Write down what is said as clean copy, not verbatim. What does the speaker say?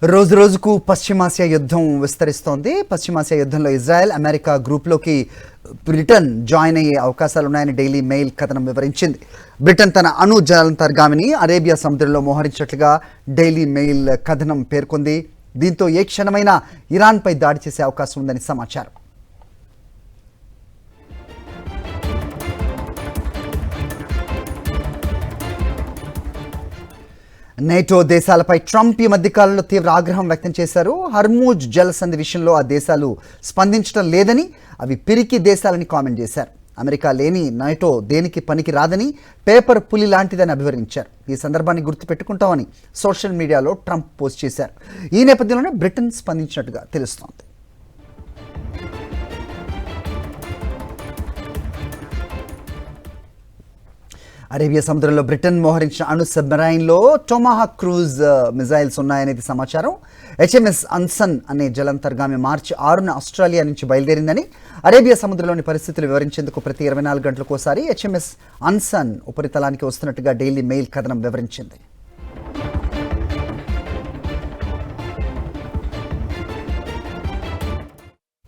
రోజు రోజుకు పశ్చిమాసియా యుద్ధం విస్తరిస్తోంది. పశ్చిమాసియా యుద్ధంలో ఇజ్రాయెల్, అమెరికా గ్రూప్లోకి బ్రిటన్ జాయిన్ అయ్యే అవకాశాలున్నాయని డైలీ మెయిల్ కథనం వివరించింది. బ్రిటన్ తన అణు జలాంతర్గామిని అరేబియా సముద్రంలో మోహరించినట్లుగా డైలీ మెయిల్ కథనం పేర్కొంది. దీంతో ఏ క్షణమైనా ఇరాన్పై దాడి చేసే అవకాశం ఉందని సమాచారం. నేటో దేశాలపై ట్రంప్ ఈ మధ్యకాలంలో తీవ్ర ఆగ్రహం వ్యక్తం చేశారు. హర్మూజ్ జలసంధి విషయంలో ఆ దేశాలు స్పందించడం లేదని, అవి పిరికి దేశాలని కామెంట్ చేశారు. అమెరికా లేని నేటో దేనికి పనికి రాదని, పేపర్ పులి లాంటిదని అభివర్ణించారు. ఈ సందర్భాన్ని గుర్తుపెట్టుకుంటామని సోషల్ మీడియాలో ట్రంప్ పోస్ట్ చేశారు. ఈ నేపథ్యంలోనే బ్రిటన్ స్పందించినట్టుగా తెలుస్తోంది. అరేబియా సముద్రంలో బ్రిటన్ మోహరించిన అణు సబ్మెరైన్లో టొమాహాక్ క్రూజ్ మిజైల్స్ ఉన్నాయనేది సమాచారం. హెచ్ఎంఎస్ అన్సన్ అనే జలాంతర్గామి మార్చి 6న ఆస్ట్రేలియా నుంచి బయలుదేరిందని, అరేబియా సముద్రంలోని పరిస్థితులు వివరించేందుకు ప్రతి 24 గంటలకోసారి హెచ్ఎంఎస్ అన్సన్ ఉపరితలానికి వస్తున్నట్టుగా డైలీ మెయిల్ కథనం వివరించింది.